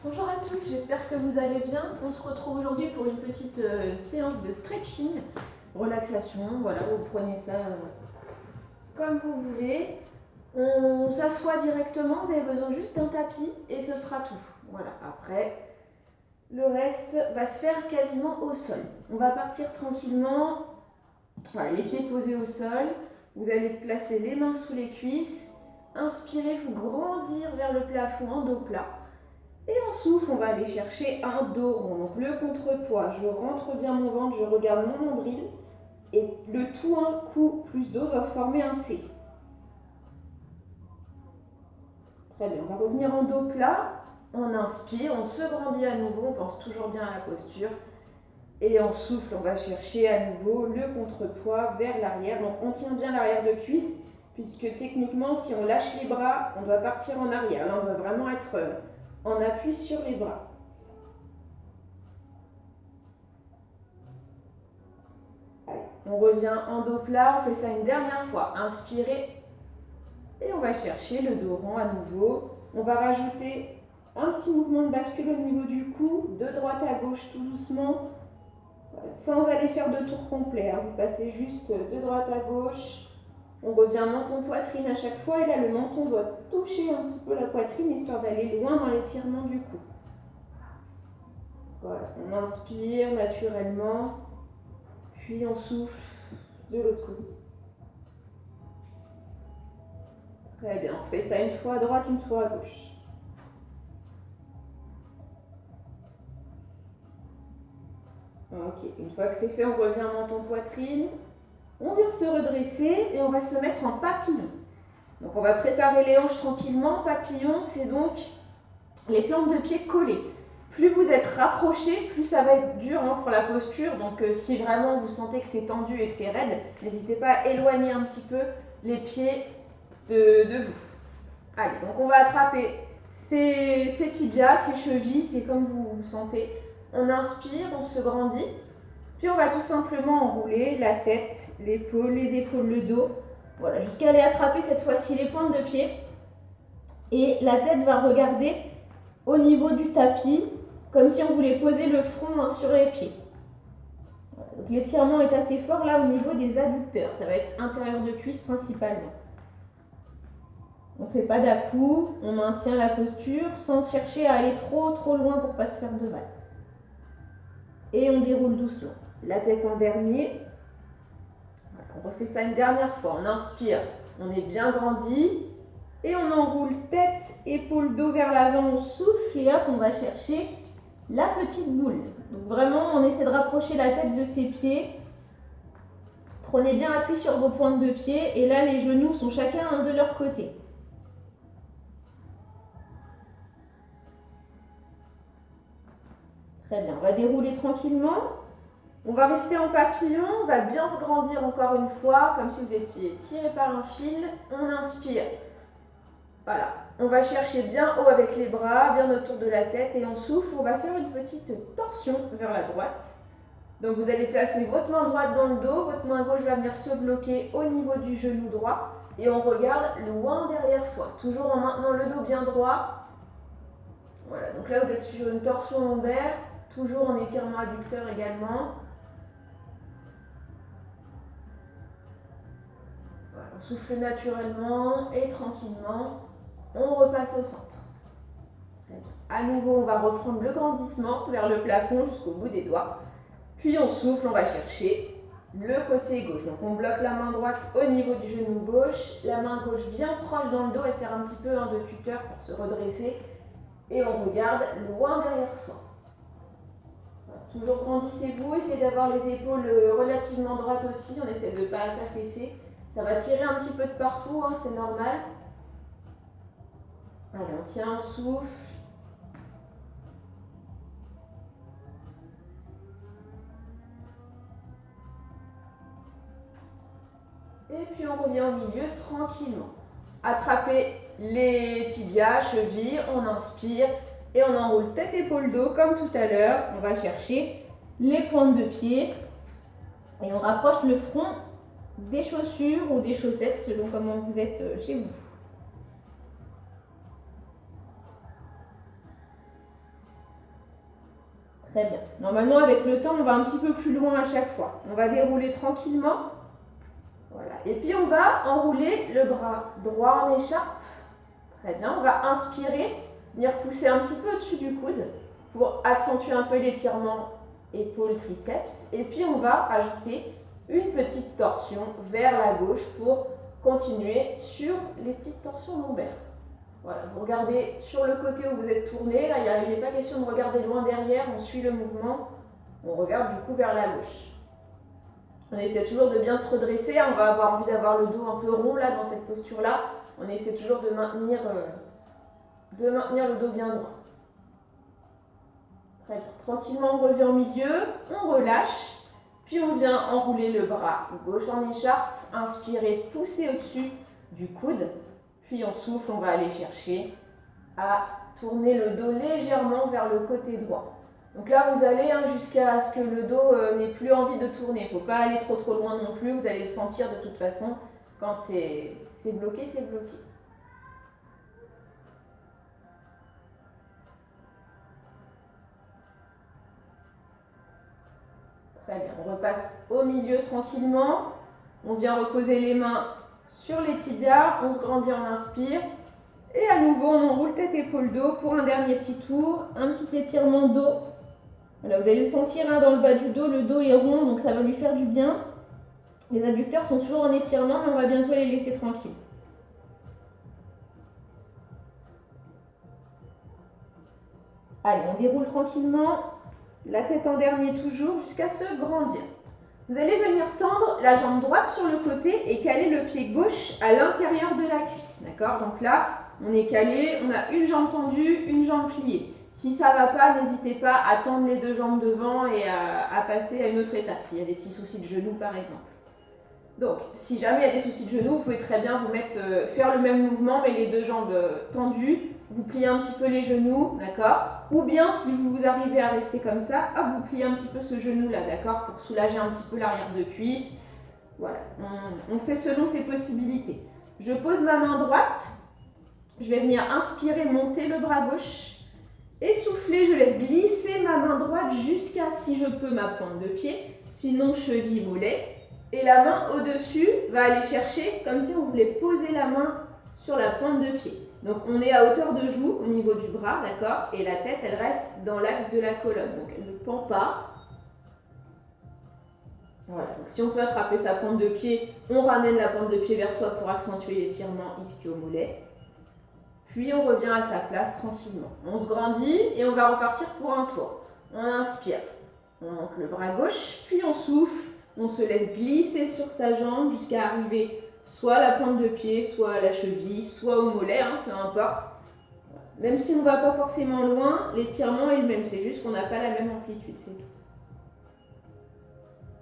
Bonjour à tous, j'espère que vous allez bien. On se retrouve aujourd'hui pour une petite séance de stretching, relaxation. Voilà, vous prenez ça comme vous voulez. On s'assoit directement, vous avez besoin juste d'un tapis et ce sera tout. Voilà, après, le reste va se faire quasiment au sol. On va partir tranquillement, voilà, les pieds posés au sol. Vous allez placer les mains sous les cuisses, inspirez, vous grandir vers le plafond en dos plat. Et on souffle, on va aller chercher un dos rond. Donc le contrepoids, je rentre bien mon ventre, je regarde mon nombril. Et le tout un coup plus dos va former un C. Très bien, on va revenir en dos plat. On inspire, on se grandit à nouveau, on pense toujours bien à la posture. Et on souffle, on va chercher à nouveau le contrepoids vers l'arrière. Donc on tient bien l'arrière de cuisse, puisque techniquement, si on lâche les bras, on doit partir en arrière. Là, on va vraiment être en appui sur les bras. Allez, on revient en dos plat, on fait ça une dernière fois. Inspirez et on va chercher le dos rond à nouveau. On va rajouter un petit mouvement de bascule au niveau du cou, de droite à gauche tout doucement, sans aller faire de tour complet. Vous passez juste de droite à gauche. On revient menton-poitrine à chaque fois et là le menton doit toucher un petit peu la poitrine histoire d'aller loin dans l'étirement du cou. Voilà, on inspire naturellement, puis on souffle de l'autre côté. Très bien, on fait ça une fois à droite, une fois à gauche. Ok, une fois que c'est fait, on revient menton-poitrine. On vient se redresser et on va se mettre en papillon. Donc on va préparer les hanches tranquillement. Papillon, c'est donc les plantes de pied collées. Plus vous êtes rapprochés, plus ça va être dur pour la posture. Donc si vraiment vous sentez que c'est tendu et que c'est raide, n'hésitez pas à éloigner un petit peu les pieds de vous. Allez, donc on va attraper ses tibias, ses chevilles, c'est comme vous sentez. On inspire, on se grandit. Puis on va tout simplement enrouler la tête, l'épaule, les épaules, le dos. Voilà, jusqu'à aller attraper cette fois-ci les pointes de pied. Et la tête va regarder au niveau du tapis, comme si on voulait poser le front sur les pieds. Voilà, donc l'étirement est assez fort là au niveau des adducteurs. Ça va être intérieur de cuisse principalement. On ne fait pas d'à-coups, on maintient la posture sans chercher à aller trop loin pour ne pas se faire de mal. Et on déroule doucement. La tête en dernier. Voilà, on refait ça une dernière fois. On inspire, on est bien grandi. Et on enroule tête, épaule, dos vers l'avant, on souffle et hop, on va chercher la petite boule. Donc vraiment, on essaie de rapprocher la tête de ses pieds. Prenez bien appui sur vos pointes de pied et là, les genoux sont chacun un de leur côté. Très bien, on va dérouler tranquillement. On va rester en papillon, on va bien se grandir encore une fois, comme si vous étiez tiré par un fil. On inspire. Voilà, on va chercher bien haut avec les bras, bien autour de la tête et on souffle. On va faire une petite torsion vers la droite. Donc vous allez placer votre main droite dans le dos, votre main gauche va venir se bloquer au niveau du genou droit et on regarde loin derrière soi, toujours en maintenant le dos bien droit. Voilà, donc là vous êtes sur une torsion lombaire, toujours en étirement adducteur également. Voilà, on souffle naturellement et tranquillement, on repasse au centre. À nouveau, on va reprendre le grandissement vers le plafond jusqu'au bout des doigts. Puis on souffle, on va chercher le côté gauche. Donc on bloque la main droite au niveau du genou gauche, la main gauche bien proche dans le dos, elle sert un petit peu de tuteur pour se redresser. Et on regarde loin derrière soi. Voilà, toujours grandissez-vous, essayez d'avoir les épaules relativement droites aussi, on essaie de ne pas s'affaisser. Ça va tirer un petit peu de partout, c'est normal. Allez, on tient, on souffle. Et puis on revient au milieu tranquillement. Attrapez les tibias, chevilles, on inspire et on enroule tête, épaule, dos comme tout à l'heure. On va chercher les pointes de pied et on rapproche le front des chaussures ou des chaussettes selon comment vous êtes chez vous. Très bien. Normalement, avec le temps, on va un petit peu plus loin à chaque fois. On va dérouler tranquillement. Voilà. Et puis, on va enrouler le bras droit en écharpe. Très bien. On va inspirer, venir pousser un petit peu au-dessus du coude pour accentuer un peu l'étirement épaules, triceps. Et puis, on va ajouter une petite torsion vers la gauche pour continuer sur les petites torsions lombaires. Voilà, vous regardez sur le côté où vous êtes tourné, là il n'est pas question de regarder loin derrière, on suit le mouvement, on regarde du coup vers la gauche. On essaie toujours de bien se redresser, on va avoir envie d'avoir le dos un peu rond là dans cette posture-là, on essaie toujours de maintenir le dos bien droit. Très bien, tranquillement on revient au milieu, on relâche, puis on vient enrouler le bras gauche en écharpe, inspirez, poussez au-dessus du coude. Puis on souffle, on va aller chercher à tourner le dos légèrement vers le côté droit. Donc là, vous allez jusqu'à ce que le dos n'ait plus envie de tourner. Il ne faut pas aller trop loin non plus, vous allez le sentir de toute façon. Quand c'est bloqué, c'est bloqué. Très bien, on repasse au milieu tranquillement. On vient reposer les mains sur les tibias, on se grandit, on inspire. Et à nouveau, on enroule tête, épaule, dos pour un dernier petit tour. Un petit étirement dos. Voilà, vous allez le sentir dans le bas du dos. Le dos est rond, donc ça va lui faire du bien. Les adducteurs sont toujours en étirement, mais on va bientôt les laisser tranquilles. Allez, on déroule tranquillement. La tête en dernier toujours, jusqu'à se grandir. Vous allez venir tendre la jambe droite sur le côté et caler le pied gauche à l'intérieur de la cuisse. D'accord? Donc là, on est calé, on a une jambe tendue, une jambe pliée. Si ça ne va pas, n'hésitez pas à tendre les deux jambes devant et à passer à une autre étape, s'il y a des petits soucis de genoux par exemple. Donc, si jamais il y a des soucis de genoux, vous pouvez très bien vous mettre, faire le même mouvement, mais les deux jambes tendues, vous pliez un petit peu les genoux, d'accord? Ou bien, si vous arrivez à rester comme ça, hop, vous pliez un petit peu ce genou-là, d'accord? Pour soulager un petit peu l'arrière de cuisse. Voilà, on fait selon ses possibilités. Je pose ma main droite, je vais venir inspirer, monter le bras gauche, et souffler, je laisse glisser ma main droite jusqu'à, si je peux, ma pointe de pied, sinon cheville, mollet. Et la main au-dessus va aller chercher comme si on voulait poser la main sur la pointe de pied. Donc on est à hauteur de joue au niveau du bras, d'accord? Et la tête, elle reste dans l'axe de la colonne. Donc elle ne pend pas. Voilà, donc si on peut attraper sa pointe de pied, on ramène la pointe de pied vers soi pour accentuer l'étirement ischio-mollet. Puis on revient à sa place tranquillement. On se grandit et on va repartir pour un tour. On inspire, on monte le bras gauche, puis on souffle. On se laisse glisser sur sa jambe jusqu'à arriver soit à la pointe de pied, soit à la cheville, soit au mollet, peu importe. Même si on ne va pas forcément loin, l'étirement est le même, c'est juste qu'on n'a pas la même amplitude, c'est tout.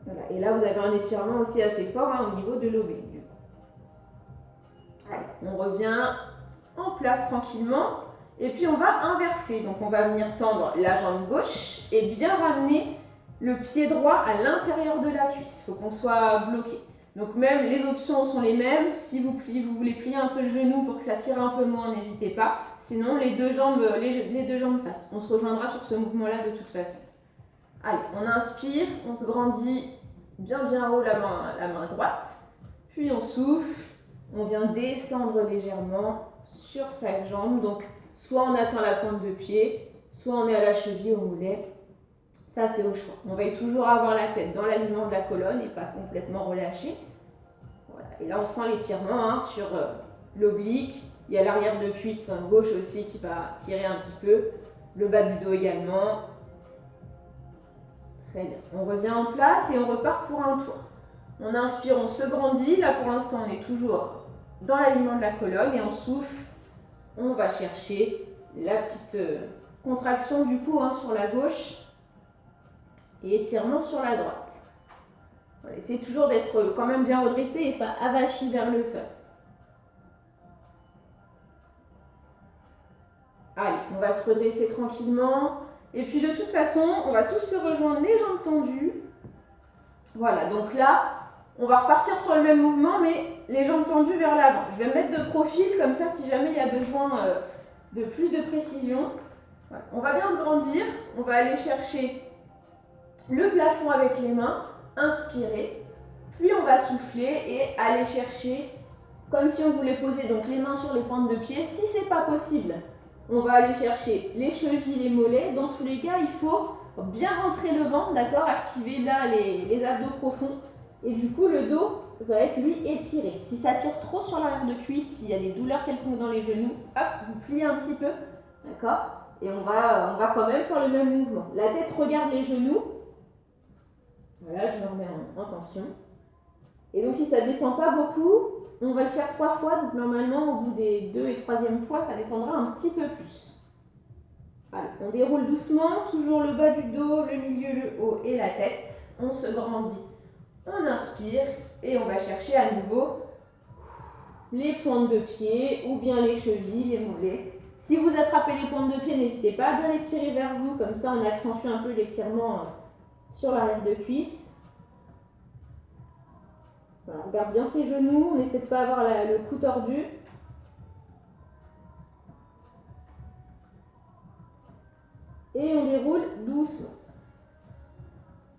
Voilà. Et là, vous avez un étirement aussi assez fort au niveau de l'oblique. Allez, on revient en place tranquillement, et puis on va inverser. Donc on va venir tendre la jambe gauche et bien ramener le pied droit à l'intérieur de la cuisse, il faut qu'on soit bloqué. Donc même les options sont les mêmes, si vous voulez plier un peu le genou pour que ça tire un peu moins, n'hésitez pas. Sinon les deux jambes face. On se rejoindra sur ce mouvement-là de toute façon. Allez, on inspire, on se grandit bien haut la main droite, puis on souffle, on vient descendre légèrement sur sa jambe, donc soit on attend la pointe de pied, soit on est à la cheville, au mollet. Ça, c'est au choix. On veille toujours à avoir la tête dans l'alignement de la colonne et pas complètement relâchée. Voilà. Et là, on sent l'étirement sur l'oblique. Il y a l'arrière de cuisse gauche aussi qui va tirer un petit peu. Le bas du dos également. Très bien. On revient en place et on repart pour un tour. On inspire, on se grandit. Là, pour l'instant, on est toujours dans l'alignement de la colonne et on souffle. On va chercher la petite contraction du cou sur la gauche. Et étirement sur la droite. Voilà, essayez toujours d'être quand même bien redressé et pas avachi vers le sol. Allez, on va se redresser tranquillement. Et puis de toute façon, on va tous se rejoindre les jambes tendues. Voilà, donc là, on va repartir sur le même mouvement, mais les jambes tendues vers l'avant. Je vais me mettre de profil, comme ça, si jamais il y a besoin de plus de précision. Voilà. On va bien se grandir, on va aller chercher le plafond avec les mains, inspirer, puis on va souffler et aller chercher, comme si on voulait poser donc les mains sur les pointes de pied. Si c'est pas possible, on va aller chercher les chevilles, les mollets. Dans tous les cas, il faut bien rentrer le ventre, d'accord, activer là les abdos profonds. Et du coup, le dos va être, lui, étiré. Si ça tire trop sur l'arrière de cuisse, s'il y a des douleurs quelconques dans les genoux, hop, vous pliez un petit peu, d'accord. Et on va quand même faire le même mouvement. La tête regarde les genoux. Voilà, je me remets en tension. Et donc, si ça ne descend pas beaucoup, on va le faire 3 fois. Donc, normalement, au bout des 2 et 3e fois, ça descendra un petit peu plus. Allez, on déroule doucement, toujours le bas du dos, le milieu, le haut et la tête. On se grandit. On inspire et on va chercher à nouveau les pointes de pied ou bien les chevilles, les mollets. Si vous attrapez les pointes de pied, n'hésitez pas à bien les tirer vers vous. Comme ça, on accentue un peu l'étirement sur l'arrière de cuisse. Voilà, on regarde bien ses genoux, on essaie de ne pas avoir le cou tordu. Et on déroule doucement.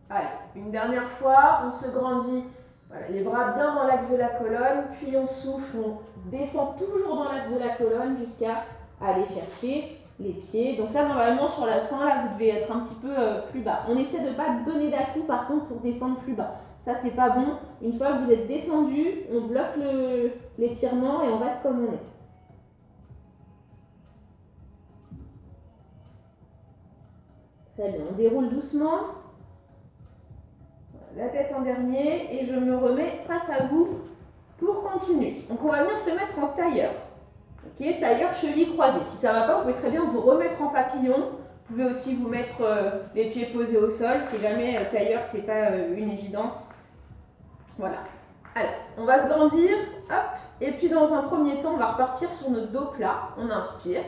Allez, une dernière fois, on se grandit. Voilà, les bras bien dans l'axe de la colonne, puis on souffle, on descend toujours dans l'axe de la colonne jusqu'à aller chercher les pieds. Donc là, normalement, sur la fin, là, vous devez être un petit peu plus bas. On essaie de ne pas donner d'à-coups, par contre, pour descendre plus bas. Ça, c'est pas bon. Une fois que vous êtes descendu, on bloque l'étirement et on reste comme on est. Très bien, on déroule doucement. La tête en dernier et je me remets face à vous pour continuer. Donc on va venir se mettre en tailleur. Ok, tailleur cheville croisée. Si ça ne va pas, vous pouvez très bien vous remettre en papillon. Vous pouvez aussi vous mettre les pieds posés au sol si jamais tailleur c'est pas une évidence. Voilà. Alors, on va se grandir, hop, et puis dans un premier temps, on va repartir sur notre dos plat. On inspire.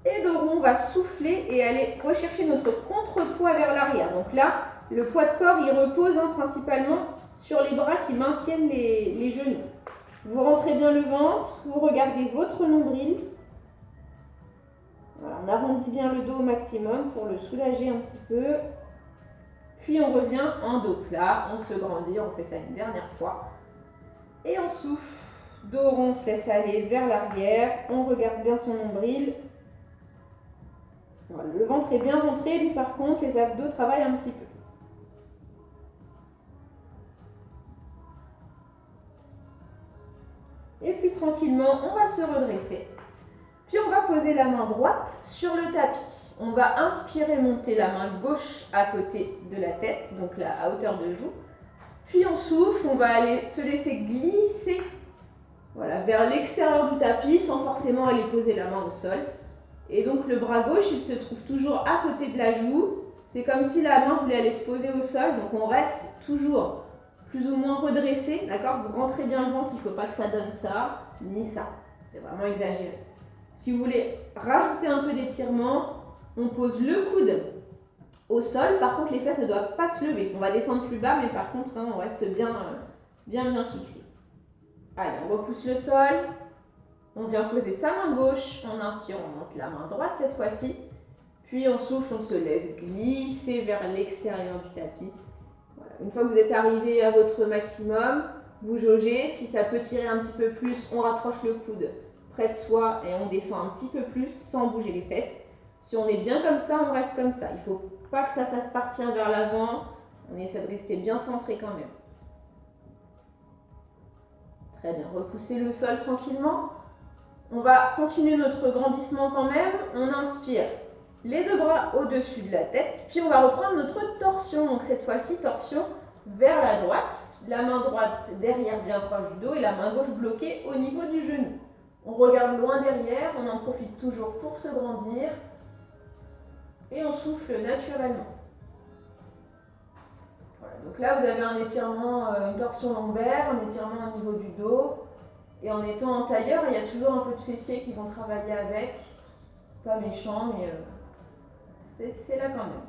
Et de rond, on va souffler et aller rechercher notre contrepoids vers l'arrière. Donc là, le poids de corps, il repose principalement sur les bras qui maintiennent les genoux. Vous rentrez bien le ventre, vous regardez votre nombril. Voilà, on arrondit bien le dos au maximum pour le soulager un petit peu. Puis on revient en dos plat, on se grandit, on fait ça une dernière fois. Et on souffle, dos rond, on se laisse aller vers l'arrière, on regarde bien son nombril. Voilà, le ventre est bien rentré, lui par contre, les abdos travaillent un petit peu. Et puis tranquillement, on va se redresser. Puis on va poser la main droite sur le tapis. On va inspirer, monter la main gauche à côté de la tête, donc là à hauteur de joue. Puis on souffle, on va aller se laisser glisser voilà, vers l'extérieur du tapis sans forcément aller poser la main au sol. Et donc le bras gauche, il se trouve toujours à côté de la joue. C'est comme si la main voulait aller se poser au sol, donc on reste toujours plus ou moins redressé, d'accord? Vous rentrez bien le ventre, il ne faut pas que ça donne ça, ni ça. C'est vraiment exagéré. Si vous voulez rajouter un peu d'étirement, on pose le coude au sol. Par contre, les fesses ne doivent pas se lever. On va descendre plus bas, mais par contre, on reste bien fixé. Allez, on repousse le sol. On vient poser sa main gauche. On inspire, on monte la main droite cette fois-ci. Puis on souffle, on se laisse glisser vers l'extérieur du tapis. Voilà. Une fois que vous êtes arrivé à votre maximum, vous jaugez. Si ça peut tirer un petit peu plus, on rapproche le coude près de soi et on descend un petit peu plus sans bouger les fesses. Si on est bien comme ça, on reste comme ça. Il ne faut pas que ça fasse partir vers l'avant. On essaie de rester bien centré quand même. Très bien, repoussez le sol tranquillement. On va continuer notre grandissement quand même. On inspire les deux bras au-dessus de la tête. Puis on va reprendre notre torsion. Donc cette fois-ci, torsion vers la droite. La main droite derrière bien proche du dos et la main gauche bloquée au niveau du genou. On regarde loin derrière, on en profite toujours pour se grandir. Et on souffle naturellement. Voilà, donc là vous avez un étirement, une torsion lombaire, un étirement au niveau du dos. Et en étant en tailleur, il y a toujours un peu de fessiers qui vont travailler avec. Pas méchant, mais c'est là quand même.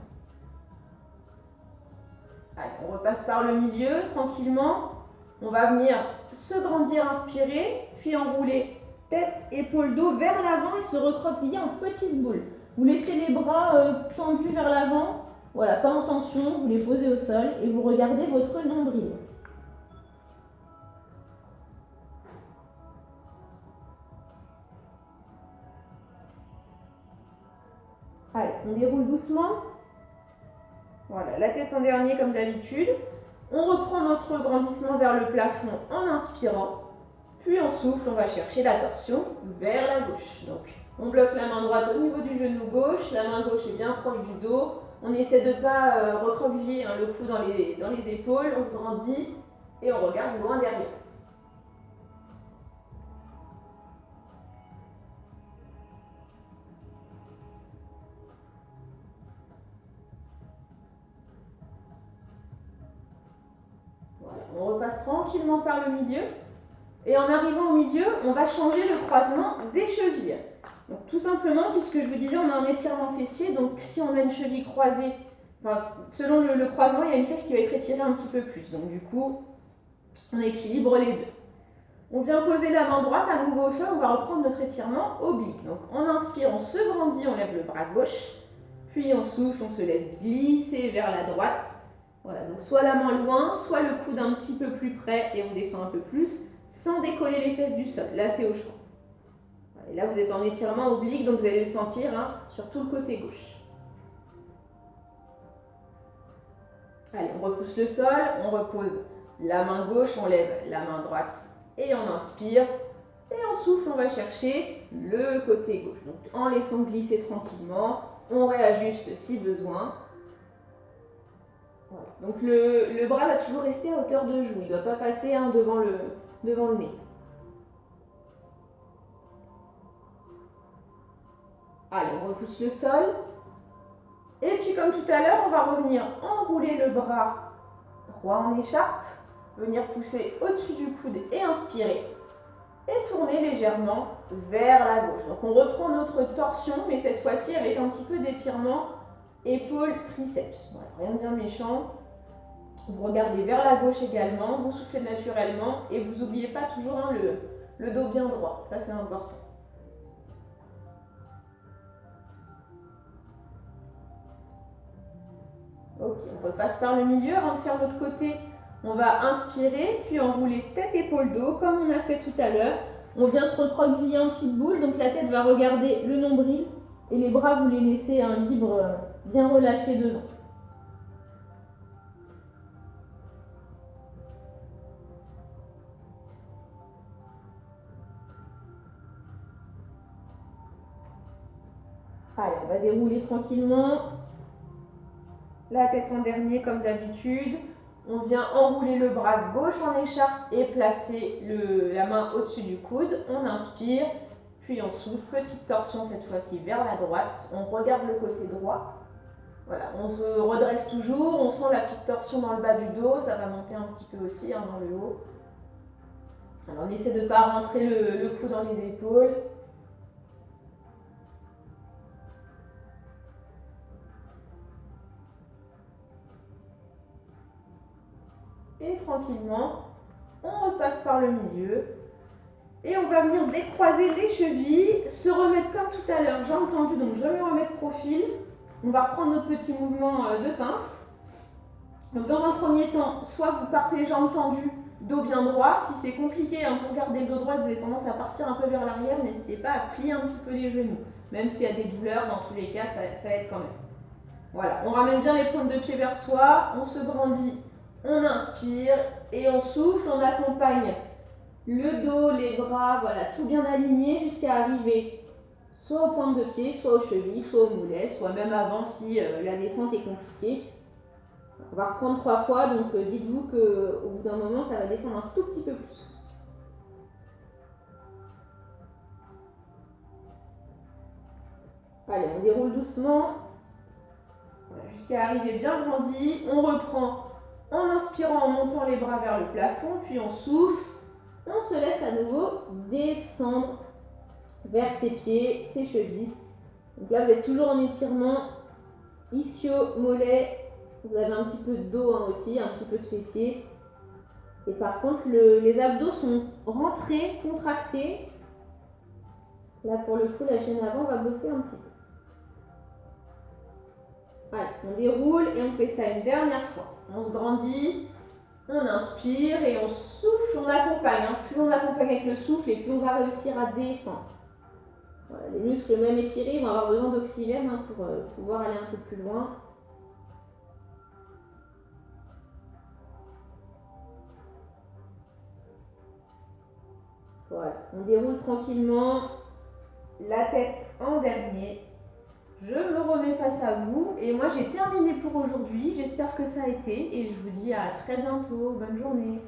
Allez, on repasse par le milieu tranquillement. On va venir se grandir, inspirer, puis enrouler tête, épaule, dos vers l'avant et se recroqueviller en petite boule. Vous laissez les bras tendus vers l'avant, voilà, pas en tension, vous les posez au sol et vous regardez votre nombril. Allez, on déroule doucement. Voilà, la tête en dernier comme d'habitude. On reprend notre grandissement vers le plafond en inspirant. Puis on souffle, on va chercher la torsion vers la gauche. Donc, on bloque la main droite au niveau du genou gauche. La main gauche est bien proche du dos. On essaie de ne pas recroqueviller le cou dans les épaules. On se grandit et on regarde loin derrière. Voilà, on repasse tranquillement par le milieu. Et en arrivant au milieu, on va changer le croisement des chevilles. Donc tout simplement, puisque je vous disais, on a un étirement fessier, donc si on a une cheville croisée, enfin, selon le croisement, il y a une fesse qui va être étirée un petit peu plus. Donc du coup, on équilibre les deux. On vient poser la main droite à nouveau au sol, on va reprendre notre étirement oblique. Donc on inspire, on se grandit, on lève le bras gauche, puis on souffle, on se laisse glisser vers la droite. Voilà, donc soit la main loin, soit le coude un petit peu plus près et on descend un peu plus, sans décoller les fesses du sol. Là, c'est au choix. Et là, vous êtes en étirement oblique, donc vous allez le sentir sur tout le côté gauche. Allez, on repousse le sol, on repose la main gauche, on lève la main droite et on inspire. Et on souffle, on va chercher le côté gauche. Donc, en laissant glisser tranquillement, on réajuste si besoin. Voilà. Donc, le bras va toujours rester à hauteur de joue. Il ne doit pas passer devant le nez. Allez, on repousse le sol. Et puis comme tout à l'heure, on va revenir enrouler le bras droit en écharpe, venir pousser au-dessus du coude et inspirer. Et tourner légèrement vers la gauche. Donc on reprend notre torsion, mais cette fois-ci avec un petit peu d'étirement épaules-triceps. Voilà, rien de bien méchant. Vous regardez vers la gauche également, vous soufflez naturellement et vous n'oubliez pas toujours le dos bien droit. Ça, c'est important. Ok, on repasse par le milieu. Avant de faire l'autre côté, on va inspirer, puis enrouler tête, épaule, dos, comme on a fait tout à l'heure. On vient se recroqueviller en petite boule, donc la tête va regarder le nombril et les bras, vous les laissez libres, bien relâchés devant. Allez, on va dérouler tranquillement. La tête en dernier comme d'habitude. On vient enrouler le bras gauche en écharpe et placer la main au-dessus du coude. On inspire, puis on souffle. Petite torsion cette fois-ci vers la droite. On regarde le côté droit. Voilà, on se redresse toujours. On sent la petite torsion dans le bas du dos. Ça va monter un petit peu aussi dans le haut. Alors on essaie de ne pas rentrer le cou dans les épaules. Et tranquillement, on repasse par le milieu. Et on va venir décroiser les chevilles, se remettre comme tout à l'heure, jambes tendues, donc je me remets de profil. On va reprendre notre petit mouvement de pince. Donc dans un premier temps, soit vous partez les jambes tendues, dos bien droit. Si c'est compliqué pour garder le dos droit, vous avez tendance à partir un peu vers l'arrière, n'hésitez pas à plier un petit peu les genoux. Même s'il y a des douleurs, dans tous les cas, ça aide quand même. Voilà, on ramène bien les pointes de pied vers soi, on se grandit. On inspire et on souffle, on accompagne le dos, les bras, voilà, tout bien aligné jusqu'à arriver soit aux pointes de pied, soit aux chevilles, soit aux mollets, soit même avant si la descente est compliquée. On va reprendre 3 fois, donc dites-vous qu'au bout d'un moment, ça va descendre un tout petit peu plus. Allez, on déroule doucement voilà, jusqu'à arriver bien grandi. On reprend en inspirant, en montant les bras vers le plafond, puis on souffle, on se laisse à nouveau descendre vers ses pieds, ses chevilles. Donc là, vous êtes toujours en étirement ischio, mollet, vous avez un petit peu de dos aussi, un petit peu de fessier. Et par contre, les abdos sont rentrés, contractés. Là, pour le coup, la chaîne avant va bosser un petit peu. Allez, on déroule et on fait ça une dernière fois. On se grandit, on inspire et on souffle, on accompagne. Hein. Plus on accompagne avec le souffle et plus on va réussir à descendre. Voilà, les muscles même étirés vont avoir besoin d'oxygène hein, pour pouvoir aller un peu plus loin. Voilà, on déroule tranquillement, la tête en dernier. Je me remets face à vous et moi j'ai terminé pour aujourd'hui. J'espère que ça a été et je vous dis à très bientôt. Bonne journée.